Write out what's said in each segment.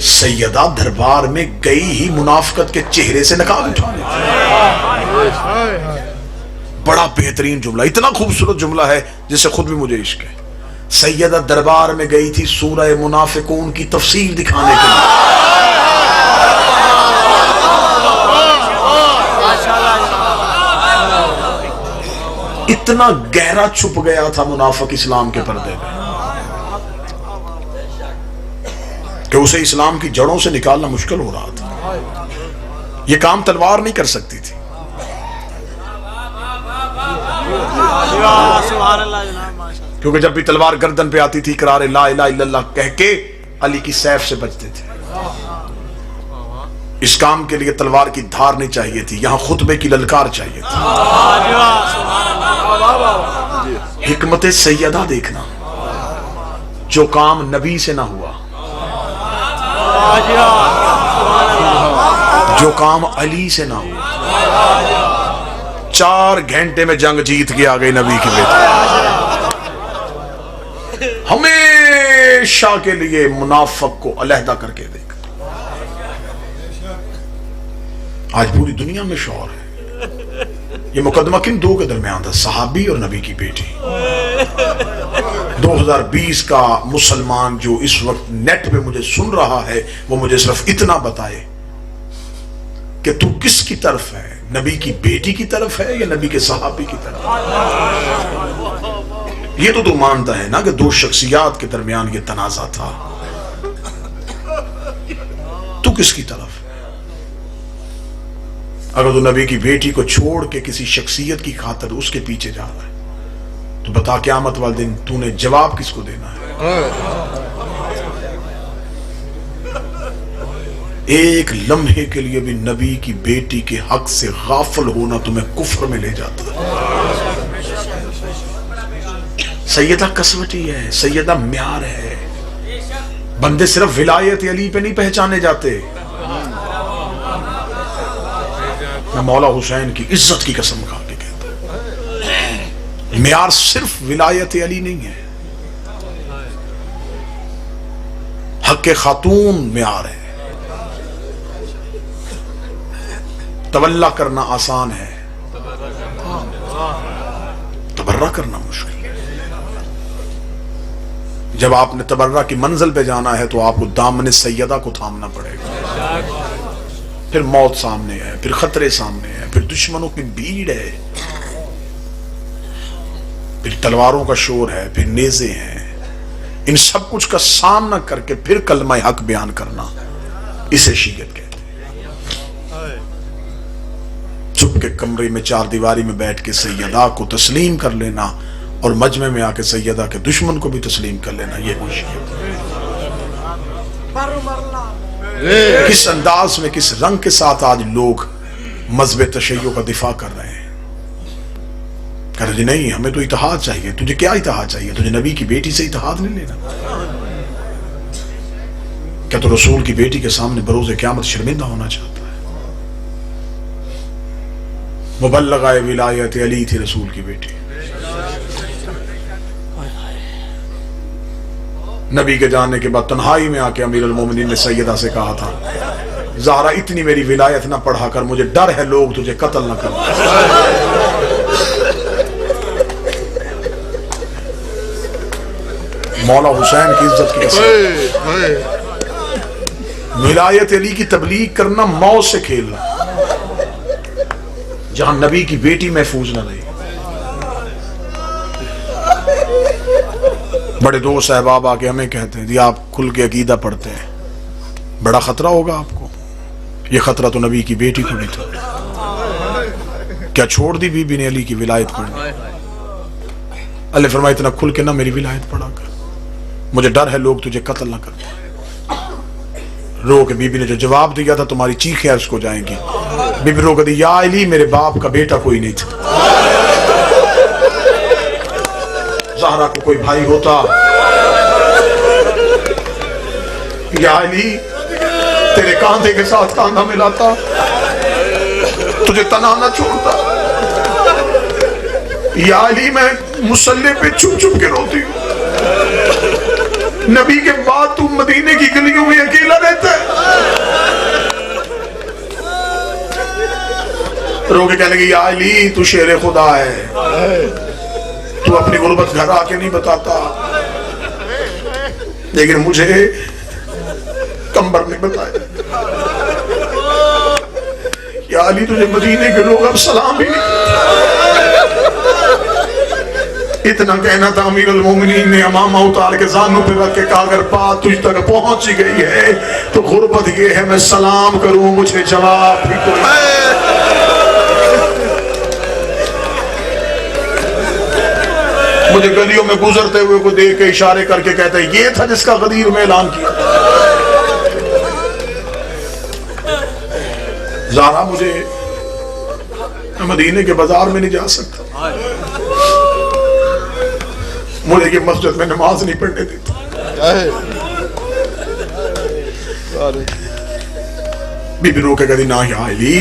सैयदा दरबार में गई ही मुनाफिकत के चेहरे से नकाब उठाने। बड़ा बेहतरीन जुमला, इतना खूबसूरत जुमला है जिससे खुद भी मुझे इश्क है। सैयदा दरबार में गई थी सूरह मुनाफिकून की तफसीर दिखाने के लिए। इतना गहरा छुप गया था मुनाफिक इस्लाम के पर्दे में कि उसे इस्लाम की जड़ों से निकालना मुश्किल हो रहा था। यह काम तलवार नहीं कर सकती थी। क्योंकि जब भी तलवार गर्दन पे आती थी इकरार ला इलाहा इल्लल्लाह कह के अली की सैफ से बचते थे। इस काम के लिए तलवार की धार नहीं चाहिए थी, यहां खुतबे की ललकार चाहिए थी। हिकमत सैयदा देखना, जो काम नबी से ना हुआ, जो काम अली से ना हुआ, 4 घंटे में जंग जीत के आ गई नबी के बेटे। हमेशा के लिए मुनाफिक को अलहदा करके देख। आज पूरी दुनिया में शौर है। ये मुकदमा किन दो के दरमियान था, सहाबी और नबी की बेटी। 2020 का मुसलमान जो इस वक्त नेट पे मुझे सुन रहा है, वो मुझे सिर्फ इतना बताए कि तू किसकी तरफ है, नबी की बेटी की तरफ है या नबी के सहाबी की तरफ। ये तो तू मानता है ना कि 2 शख्सियात के दरमियान ये तनाजा था, तू किसकी तरफ है? अगर तू नबी की बेटी को छोड़ के किसी शख्सियत की खातिर उसके पीछे जा रहा है तो बता क़यामत वाले दिन तूने जवाब किसको देना है? एक लम्हे के लिए भी नबी की बेटी के हक से गाफिल होना तुम्हें कुफ्र में ले जाता है। सैयदा कसवटी है, सैयदा म्यार है। बंदे सिर्फ विलायत अली पे नहीं पहचाने जाते। मैं मौला हुसैन की इज्जत की कसम खा के कहता हूं, म्यार सिर्फ विलायत अली नहीं है, हक खातून म्यार है। तवल्ला करना आसान है, तबर्रा करना मुश्किल है। जब आपने तबर्रा की मंजिल पे जाना है तो आपको दामन सैयदा को थामना पड़ेगा। फिर मौत सामने है, फिर खतरे सामने है, फिर दुश्मनों की भीड़ है, फिर तलवारों का शोर है, फिर नेज़े हैं। इन सब कुछ का सामना करके फिर कलमा हक बयान करना, इसे शीयत कहते हैं। चुप के कमरे में 4 दीवारी में बैठ के सैयदा को तस्लीम कर लेना और मजमे में आके सैयदा के दुश्मन को भी तस्लीम कर लेना, यह है शीयत। किस अंदाज में, किस रंग के साथ आज लोग मज़हब तशय्युअ का दिफा कर रहे हैं। कह रहे नहीं, हमें तो इत्तेहाद चाहिए। तुझे क्या इत्तेहाद चाहिए? तुझे नबी की बेटी से इत्तेहाद नहीं लेना? क्या तो रसूल की बेटी के सामने बरोज़े क़यामत शर्मिंदा होना चाहता है? मुबल्लग़ाए विलायत अली थी रसूल की बेटी। नबी के जाने के बाद तन्हाई में आके अमीरुल मोमिनीन ने सैयदा से कहा था, ज़हरा इतनी मेरी विलायत ना पढ़ा कर, मुझे डर है लोग तुझे कत्ल न कर। मौला हुसैन की इज्जत की कसम, विलायत अली की तबलीग करना मौत से खेलना, जहां नबी की बेटी महफूज न रही। बड़े दोस्त अहबाब आके हमें कहते हैं जी आप खुल के अकीदा पढ़ते हैं, बड़ा खतरा होगा आपको। ये खतरा तो नबी की बेटी को भी था। क्या छोड़ दी बीबी ने अली की विलायत पढ़नी? अल्लाह फरमाए इतना खुल के ना मेरी विलायत पढ़ा कर, मुझे डर है लोग तुझे कत्ल ना कर। रो के बीबी ने जो जवाब दिया था, तुम्हारी चीखें अर्श को जाएंगी। बीबी रो के दी, या अली मेरे बाप का बेटा कोई नहीं था। ज़हरा को कोई भाई होता, या अली तेरे कांधे के साथ कांधा मिलाता, तुझे तना ना छोड़ता। या अली मैं मुसल्ले पे चुप चुप के रोती हूँ। नबी के बाद तू मदीने की गलियों में अकेला रहता है। रोके कहने लगी या अली तू शेर खुदा है, तू अपनी गुर्बत घर आके नहीं बताता, लेकिन मुझे कंबर ने बताया। या अली तुझे मदीने के लोग अब सलाम भी नहीं। इतना कहना था, अमीरुल मोमिनीन ने अमामा उतार के जानों पे रख के कहा अगर बात तुझ तक पहुंच गई है तो गुर्बत ये है मैं सलाम करूं मुझे जवाब भी कोई। मुझे गलियों में गुजरते हुए को देख के इशारे करके कहता है ये था जिसका गदीर में ऐलान किया। ज़ारा मुझे मदीने के बाजार में नहीं जा सकता, मुझे की मस्जिद में नमाज नहीं पढ़ने देती। बीबी रो के कहती ना या अली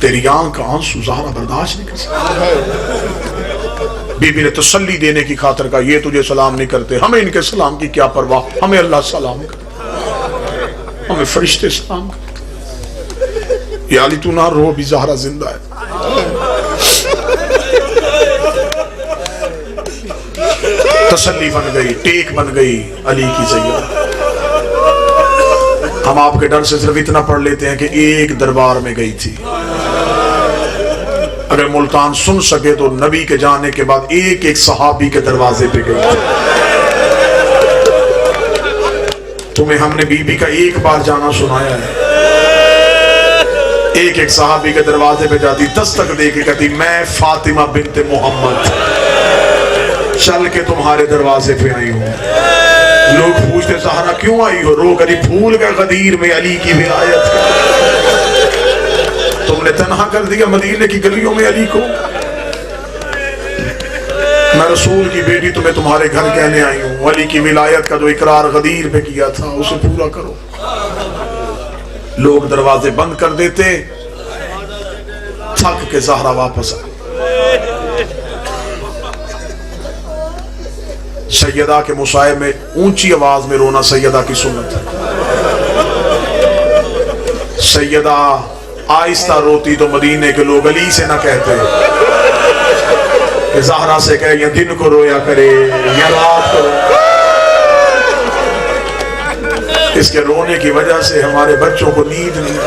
तेरी आंख का आंसू ज़ारा बर्दाश्त नहीं कर सकती। बीबी ने तसल्ली देने की खातिर कहा ये तुझे सलाम नहीं करते, हमें इनके सलाम की क्या परवाह, हमें अल्लाह सलाम करते, हमें फरिश्ते सलाम करते। या अली तू ना रो, अभी ज़हरा जिंदा है। तसल्ली बन गई, टेक बन गई अली की सैयदा। हम आपके डर से सिर्फ इतना पढ़ लेते हैं कि एक दरबार में गई थी। अगर मुल्तान सुन सके तो नबी के जाने के बाद एक एक सहाबी के दरवाजे पे गई। तुम्हें हमने बीबी का एक बार जाना सुनाया है। एक एक सहाबी के दरवाजे पे जाती, दस्तक दे के कहती मैं फातिमा बिन्ते मोहम्मद चल के तुम्हारे दरवाजे पे आई हूँ। लोग पूछते ज़हरा क्यों आई हो? रो करी भूल गए गदीर में अली की विलायत तुमने तन्हा कर दिया मदीने की गलियों में अली को। मैं रसूल की बेटी तुम्हें तुम्हारे घर कहने आई हूँ, अली की विलायत का जो इकरार गदीर पे किया था उसे पूरा करो। लोग दरवाजे बंद कर देते, थक के ज़हरा वापस आ। सैयदा के मुसाहिब में ऊंची आवाज में रोना सैयदा की सुन्नत है। सैयदा आहिस्ता रोती तो मदीने के लोग अली से ना कहते कि ज़हरा से कहे या दिन को रोया करे या रात को। इसके रोने की वजह से हमारे बच्चों को नींद नहीं।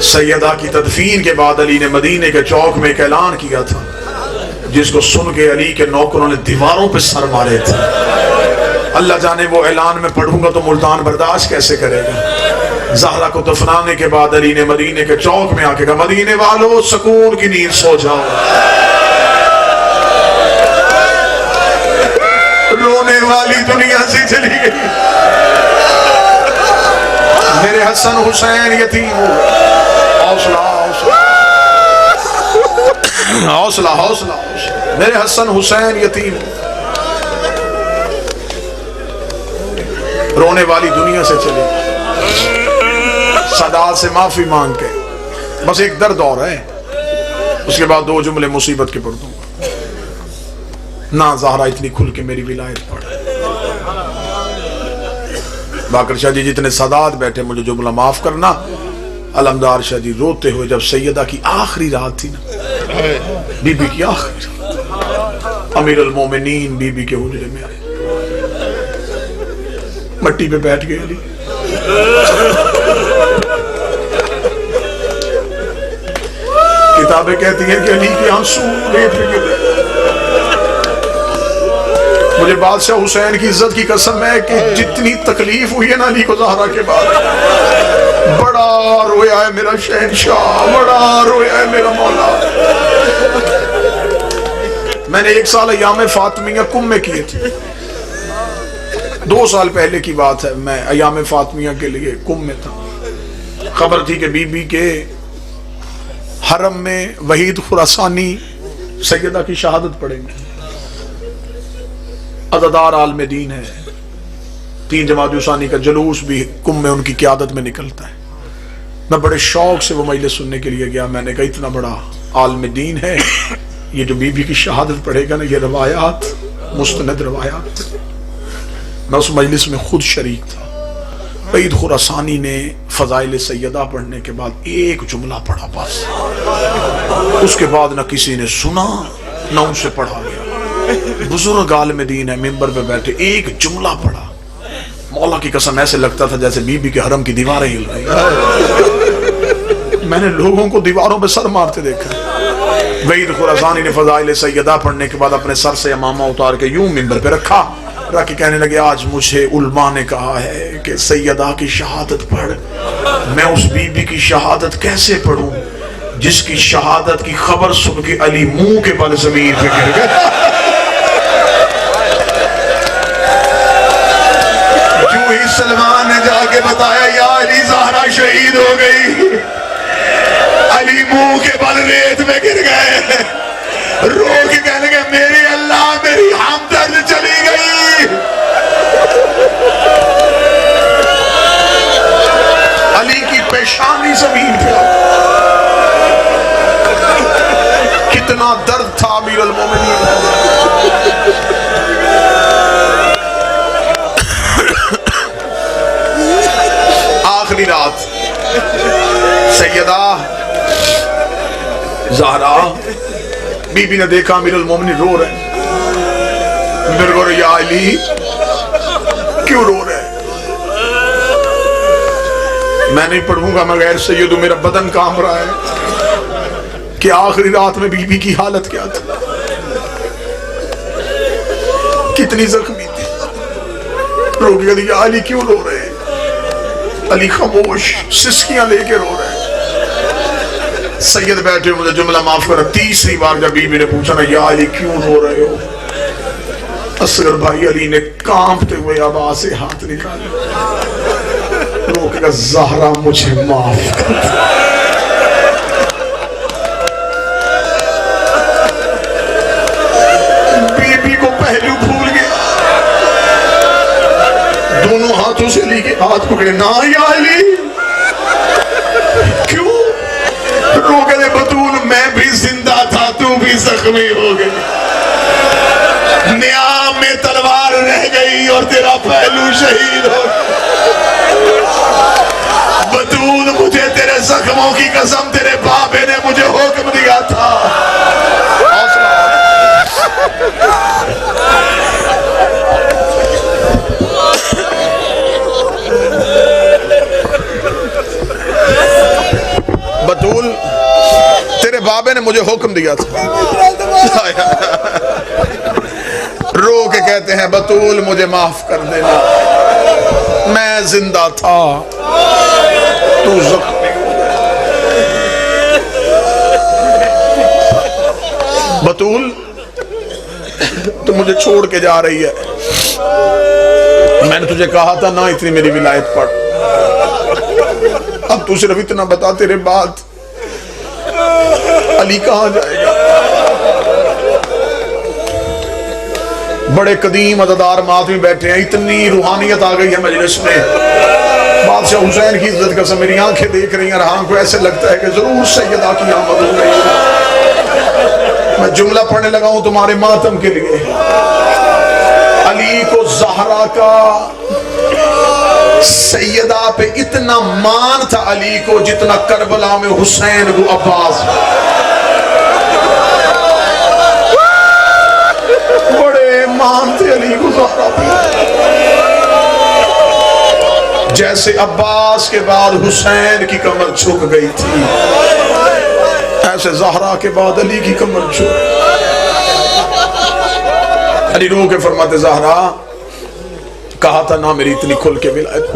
सैयदा की तदफीन के बाद अली ने मदीने के चौक में एक ऐलान किया था जिसको सुन के अली के नौकरों ने दीवारों पे सर मारे थे। अल्लाह जाने वो ऐलान में पढ़ूंगा तो मुल्तान बर्दाश्त कैसे करेगा। ज़हरा को दफनाने के बाद अली ने मदीने के चौक में आके कहा मदीने वालों सुकून की नींद सो जाओ। रोने वाली दुनिया से चली गई। मेरे हसन हुसैन यतीम हो। हौसला हौसला हौसला, मेरे हसन हुसैन यतीम। रोने वाली दुनिया से चले, सदात से माफी मांग के बस एक दर्द और है, उसके बाद दो जुमले मुसीबत के पढ़ दूंगा। ना ज़हरा इतनी खुल के मेरी विलायत पढ़। बाकर शाह जी जितने सदात बैठे मुझे जुमला माफ करना। अलमदार शाह जी रोते हुए जब सैयदा की आखिरी रात थी ना, बीबी की आखिरी रात, अमीरुल मोमिनीन बीबी के हुजरे में आए, मट्टी पे बैठ गए अली। किताबें कहती हैं कि अली के आंसू रेत पे गिर रहे। मुझे बादशाह हुसैन की इज्जत की कसम है कि जितनी तकलीफ हुई है ना अली को ज़हरा के बाद, बड़ा रोया है मेरा शहंशाह, बड़ा रोया है मेरा मौला। मैंने एक साल अयाम फातिमिया कुम में किए थे। 2 साल पहले की बात है, मैं अयाम फातिमिया के लिए कुम में था। खबर थी कि बीबी के हरम में वहीद खुरासानी सैयदा की शहादत पढ़ेंगे। अज़ादार आलम दीन है। 3 जमात-उस-सानी का जुलूस भी कुम में उनकी क़यादत में निकलता है। मैं बड़े शौक से वो मजलिस सुनने के लिए गया। मैंने कहा इतना बड़ा आलम दीन है, ये जो बीबी की शहादत पढ़ेगा ना, ये रवायात मुस्तनद रवायात। मैं उस मजलिस में खुद शरीक था। वहीद खुरासानी ने फजाइल सैयदा पढ़ने के बाद एक जुमला पढ़ा बस, उसके बाद न किसी ने सुना न उनसे पढ़ा गया। बुजुर्ग आलिम दीन है, मिंबर पे बैठे, एक जुमला पढ़ा। मौला की कसम ऐसे लगता था जैसे बीबी के हरम की दीवारें हिल रही। मैंने लोगों को दीवारों पे सर मारते देखा। वहीद खुरासानी ने फजाइल सैयदा पढ़ने के बाद अपने सर से इमामा उतार के यूं मिंबर पे रख के कहने लगे, आज मुझे उलमा ने कहा है कि सैयदा की शहादत पढ़। मैं उस बीबी की शहादत कैसे पढ़ूं जिसकी शहादत की खबर सुन के अली मुंह के बल जमीन पे गिर गए। जो ही सलमान ने जाके बताया, या अली ज़हरा शहीद हो गई, अली मुंह के बल रेत में गिर गए। रो के कहने लगे, मेरी अल्लाह, मेरी हमदर्द चली गई। अली की पेशानी जमीन पे, कितना दर्द था अमीर अल मोमिनीन। आखिरी रात सैयदा ज़हरा बीबी ने देखा अमीर अल मोमिनीन रो रहे। मेरे को, या अली क्यों रो रहे? मैं नहीं पढ़ूंगा मगर सैयद, मेरा बदन कांप रहा है कि आखिरी रात में बीबी की हालत क्या थी, कितनी जख्मी थी। रो के कहती, या अली क्यों रो रहे? अली खामोश, सिसकियां लेके रो रहे। सैयद बैठे, मुझे जुमला माफ करो। तीसरी बार जब बीबी ने पूछा ना, या अली क्यों रो रहे हो, असगर भाई अली ने कांपते हुए आवाज से हाथ निकाले, रोकेगा, ज़हरा मुझे माफ कर। बीबी को पहलू भूल गया, दोनों हाथों से अली के हाथ पकड़े, ना या अली क्यों? रोके, बतूल मैं भी जिंदा था, तू भी जख्मी हो गई, नियाम में तलवार रह गई और तेरा पहलू शहीद हो। बतूल, मुझे तेरे जख्मों की कसम तेरे बाबे ने मुझे हुक्म दिया था। बतूल, तेरे बाबे ने मुझे हुक्म दिया था। रो के कहते हैं, बतूल मुझे माफ कर देना, मैं जिंदा था, तू जख्मी हो गया। बतूल, तू मुझे छोड़ के जा रही है, मैंने तुझे कहा था ना इतनी मेरी विलायत पढ़। अब तू सिर्फ इतना बता, तेरे बाद अली कहां जाएगा? बड़े कदीम अदादार मातमी बैठे हैं, इतनी रूहानियत आ गई है मजलिस में। बादशाह हुसैन की इज्जत का सब मेरी आंखें देख रही हैं, आंखों को ऐसे लगता है कि जरूर सैयदा की आमद हो गई है। मैं जुमला पढ़ने लगा हूं तुम्हारे मातम के लिए। अली को ज़हरा का सैयदा पे इतना मान था अली को, जितना करबला में हुसैन को अब्बास। बड़े मानते अली को ज़हरा पे, जैसे अब्बास के बाद हुसैन की कमर झुक गई थी, ऐसे ज़हरा के बाद अली की कमर झुक। अली रो के फरमाते, ज़हरा कहा था ना मेरी इतनी खुल के विलायत,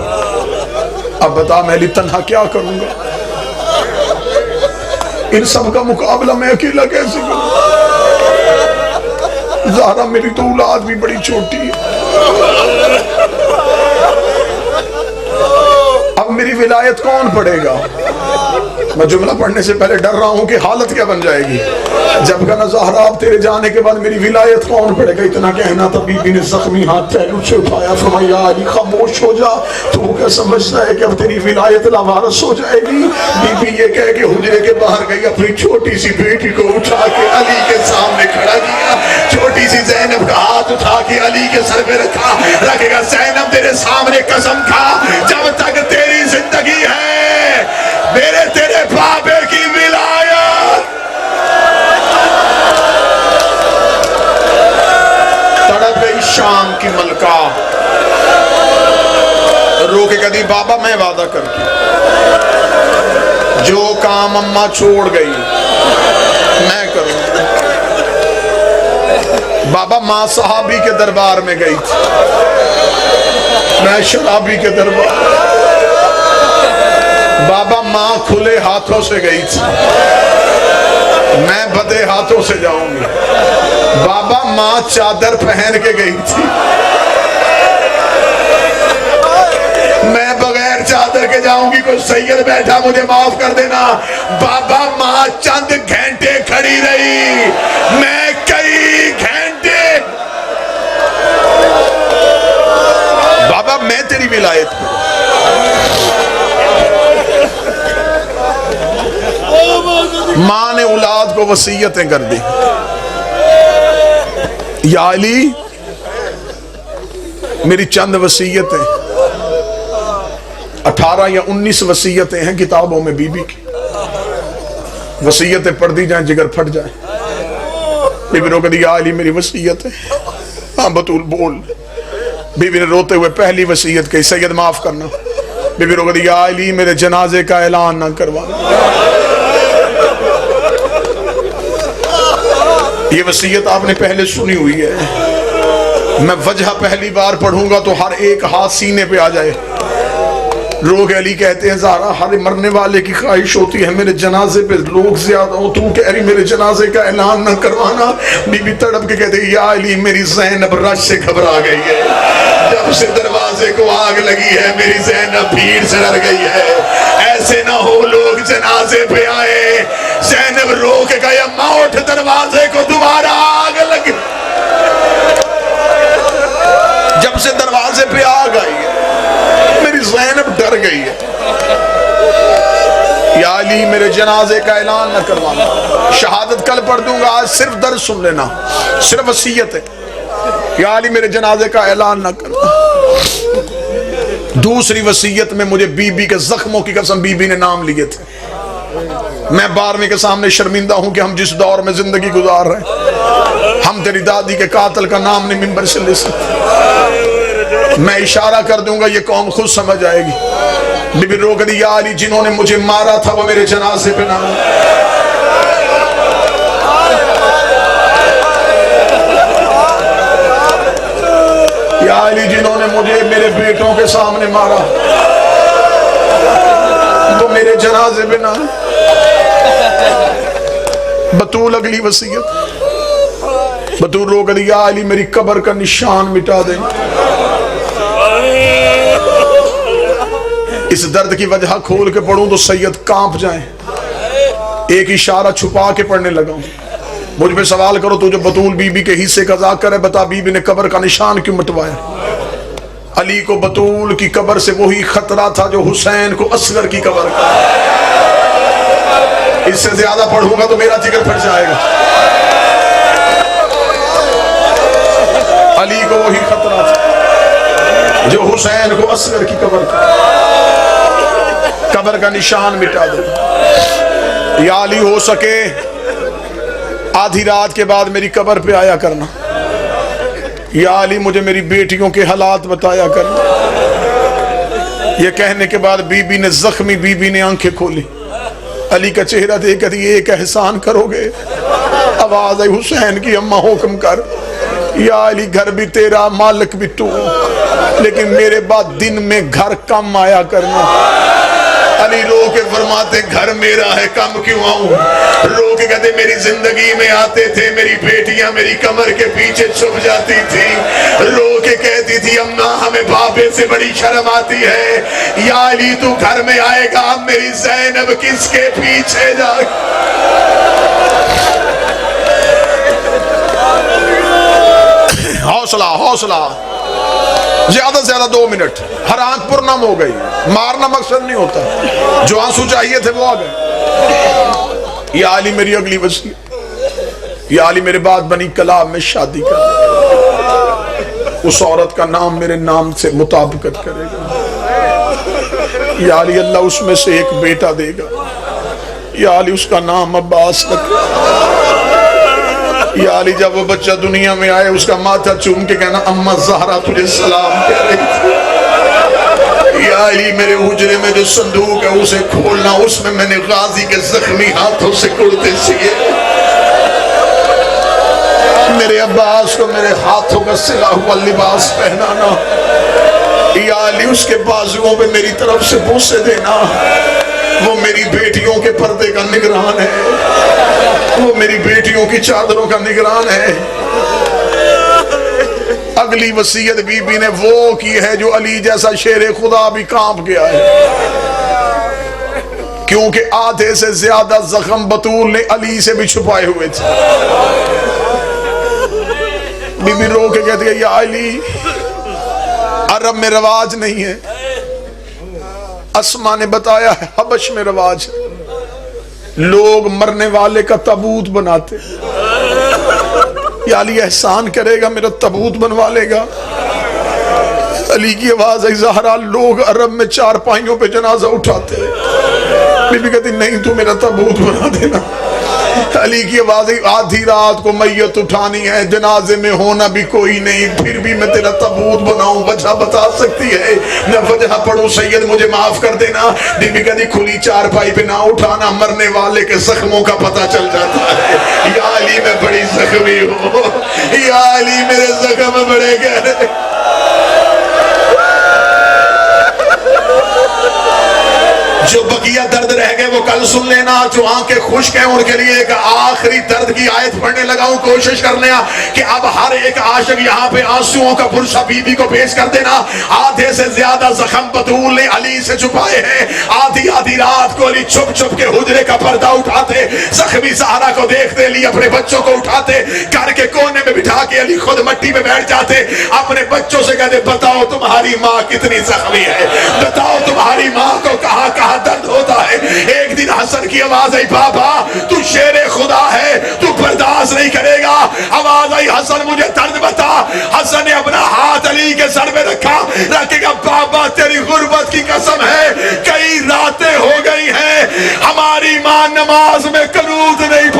अब बता मैं अली तन्हा क्या करूंगा? इन सब का मुकाबला मैं अकेला कैसे करूं? ज़हरा मेरी तो औलाद भी बड़ी छोटी है, अब मेरी विलायत कौन पढ़ेगा? मैं जुमला पढ़ने से पहले डर रहा हूं कि हालत क्या बन जाएगी। जब कहना ज़हरा अब तेरे जाने के बाद मेरी विलायत कौन पड़ेगा, इतना कहना तब बीबी ने जख्मी हाथ पहलू से उठाया, फरमाया अली खामोश हो जा, तू क्या समझता है कि अब तेरी विलायत लावारस हो जाएगी। बीबी ये कह के हुजरे के बाहर गई, अपनी छोटी सी बेटी को उठा के अली के सामने खड़ा किया, छोटी सी ज़ैनब का हाथ उठा के अली के सर पे रखा, रखेगा ज़ैनब तेरे सामने कसम खा, जब तक तेरी जिंदगी है मेरे तेरे बाबे की विलायत। तड़प गई शाम की मलका, रो के कहती बाबा मैं वादा करती जो काम अम्मा छोड़ गई मैं करूंगी। बाबा माँ सहाबी के दरबार में गई थी, मैं शराबी के दरबार। बाबा माँ खुले हाथों से गई थी, मैं बदे हाथों से जाऊंगी। बाबा माँ चादर पहन के गई थी, मैं बगैर चादर के जाऊंगी। कोई सैयद बैठा मुझे माफ कर देना। बाबा माँ चंद घंटे खड़ी रही, मैं कई घंटे। बाबा मैं तेरी विलायत माँ ने औलाद को वसीयतें कर दी, या अली मेरी चंद वसीयतें, 18 या 19 वसीयतें हैं किताबों में बीबी की। वसीयतें पढ़ दी जाए जिगर फट जाए। बीबी ने कहा या अली मेरी वसीयत है। हाँ बतूल बोल। बीबी ने रोते हुए पहली वसीयत कही, सैयद माफ करना। बीबी ने कहा या अली मेरे जनाजे का ऐलान ना करवाना। ये वसीयत आपने पहले सुनी हुई है, मैं वजह पहली बार पढ़ूंगा तो हर एक हाथ सीने पे आ जाए। लोग अली कहते हैं ज़ारा हर मरने वाले की ख्वाहिश होती है मेरे जनाजे पे लोग ज्यादा हो, तू कह रही मेरे जनाजे का ऐलान न करवाना। बीबी तड़प के कहते या अली मेरी ज़ैनब रश से घबरा गई है, जब से दरवाजे को आग लगी है मेरी ज़ैनब भीड़ से डर गई है। ऐसे ना हो लोग जनाजे पे आए। ज़ैनब रो के गए अम्मा उठ दरवाजे को दोबारा आग लगी। जब से दरवाजे पे आग आई है मेरी ज़ैनब डर गई है। या अली मेरे जनाजे का ऐलान न करवाना, शहादत कल पढ़ दूंगा, आज सिर्फ दर्द सुन लेना, सिर्फ वसीयत है। या अली मेरे जनाजे का ऐलान न करना। दूसरी वसीयत में मुझे बीबी के जख्मों की कसम बीबी ने नाम लिए थे। मैं 12वीं के सामने शर्मिंदा हूं कि हम जिस दौर में जिंदगी गुजार रहे हैं, हम तेरी दादी के कातिल का नाम नहीं मिंबर से ले सकते। मैं इशारा कर दूंगा ये कौम खुद समझ आएगी। बीबी रो गई या अली जिन्होंने मुझे मारा था वो मेरे जनाजे पे ना। या अली जिन्होंने मुझे मेरे बेटों के सामने मारा तो मेरे जनाजे पे ना। बतूल अगली वसीयत। बतूल रो गई या अली मेरी कब्र का निशान मिटा दे। इस दर्द की वजह खोल के पढ़ूं तो सैयद कांप जाए। एक इशारा छुपा के पढ़ने लगा। मुझ पे सवाल करो तो जो बतूल बीबी के हिस्से का ज़ाकर है, बता बीबी ने कब्र का निशान क्यों मिटवाया? अली को बतूल की कब्र से वही खतरा था जो हुसैन को असगर की कब्र का। इससे ज्यादा पढ़ूंगा तो मेरा जिगर फट जाएगा। अली को वही खतरा था जो हुसैन को असगर की कब्र का। कब्र का निशान मिटा दो। या अली हो सके आधी रात के बाद मेरी कब्र पे आया करना। या अली मुझे मेरी बेटियों के हालात बताया करना। यह कहने के बाद बीबी ने जख्मी बीबी ने आंखें खोली। अली का चेहरा देख कर एक एहसान करोगे? आवाज आई हुसैन की अम्मा हुक्म कर। या अली घर भी तेरा मालिक भी तू, लेकिन मेरे बाद दिन में घर कम आया करना। अली रो के फरमाते घर मेरा है कम क्यों आऊं? रो के कहते मेरी जिंदगी में आते थे, मेरी बेटियां मेरी कमर के पीछे छुप जाती थी। रो के कहती थी, अम्मा हमें बाबे से बड़ी शर्म आती है, या अली तू घर में आएगा मेरी ज़ैनब किसके पीछे जा। हौसला हौसला, ज्यादा से ज्यादा 2 मिनट, हर आंख पुरनम हो गई, मारना मकसद नहीं होता, जो आंसू चाहिए थे वो आ गए। या अली मेरी अगली वसीयत, या अली मेरे बाद बनी कलाब में शादी कर, उस औरत का नाम मेरे नाम से मुताबिकत करेगा। या अली अल्लाह उसमें से एक बेटा देगा, या अली उसका नाम अब्बास रख। या अली जब वो बच्चा दुनिया में आए उसका माथा चूम के कहना अम्मा ज़हरा तुझे सलाम कह रही थी। या अली मेरे हुजरे में जो संदूक है उसे खोलना, उसमें मैंने गाजी के जख्मी हाथों से कुर्ते सिए, मेरे अब्बास को मेरे हाथों का सिला हुआ लिबास पहनाना। या अली उसके बाजुओं पे मेरी तरफ से बूसे देना, वो मेरी बेटियों के पर्दे का निगरान है, वो मेरी बेटियों की चादरों का निगरान है। अगली वसीयत बीबी ने वो की है जो अली जैसा शेर खुदा भी कांप गया है, क्योंकि आधे से ज्यादा जख्म बतूल ने अली से भी छुपाए हुए थे। बीबी रो के कहती है या अली अरब में रवाज नहीं है, अस्मा ने बताया है हबश में रवाज है, लोग मरने वाले का तबूत बनाते। या अली एहसान करेगा मेरा तबूत बनवा लेगा। अली की आवाज है ज़हरा लोग अरब में चारपाइयों पे जनाजा उठाते, बीबी कहती नहीं तू मेरा तबूत बना देना। अली की आवाज आधी रात को मैयत उठानी है, जनाजे में होना भी कोई नहीं, फिर भी मैं तेरा तबूत बनाऊं, वजह बता सकती है? मैं वजह पढ़ूं सैयद मुझे माफ कर देना। बीबी कहती खुली चारपाई पे ना उठाना, मरने वाले के जख्मों का पता चल जाता है। या अली मैं बड़ी जख्मी हूँ, या अली मेरे जख्म बड़े गहरे। जो बकिया दर्द रह गए वो कल सुन लेना, जो आंखें खुश्क हैं उनके लिए एक आखिरी दर्द की आयत पढ़ने लगा हूं। कोशिश करने कि अब हर एक आशिक यहाँ पे आंसुओं का पुरसा बीबी को पेश कर देना। आधे से ज्यादा जख्म बतूल ने अली से छुपाए हैं। आधी आधी रात को अली छुप छुप के हुजरे का पर्दा उठाते, जख्मी ज़हरा को देखते, अली अपने बच्चों को उठाते, घर के कोने में बिठा के अली खुद मट्टी में बैठ जाते, अपने बच्चों से कहते बताओ तुम्हारी माँ कितनी जख्मी है, बताओ तुम्हारी माँ को कहाँ कहाँ दर्द होता है। एक दिन हसन की आवाज आई बाबा तू शेरे खुदा है, तू बर्दाश्त नहीं करेगा। आवाज आई हसन मुझे दर्द बता। हसन ने अपना हाथ अली के सर में रखा, रखेगा बाबा तेरी गुर्बत की कसम है कई रातें हो गई हैं हमारी माँ नमाज में कनूत नहीं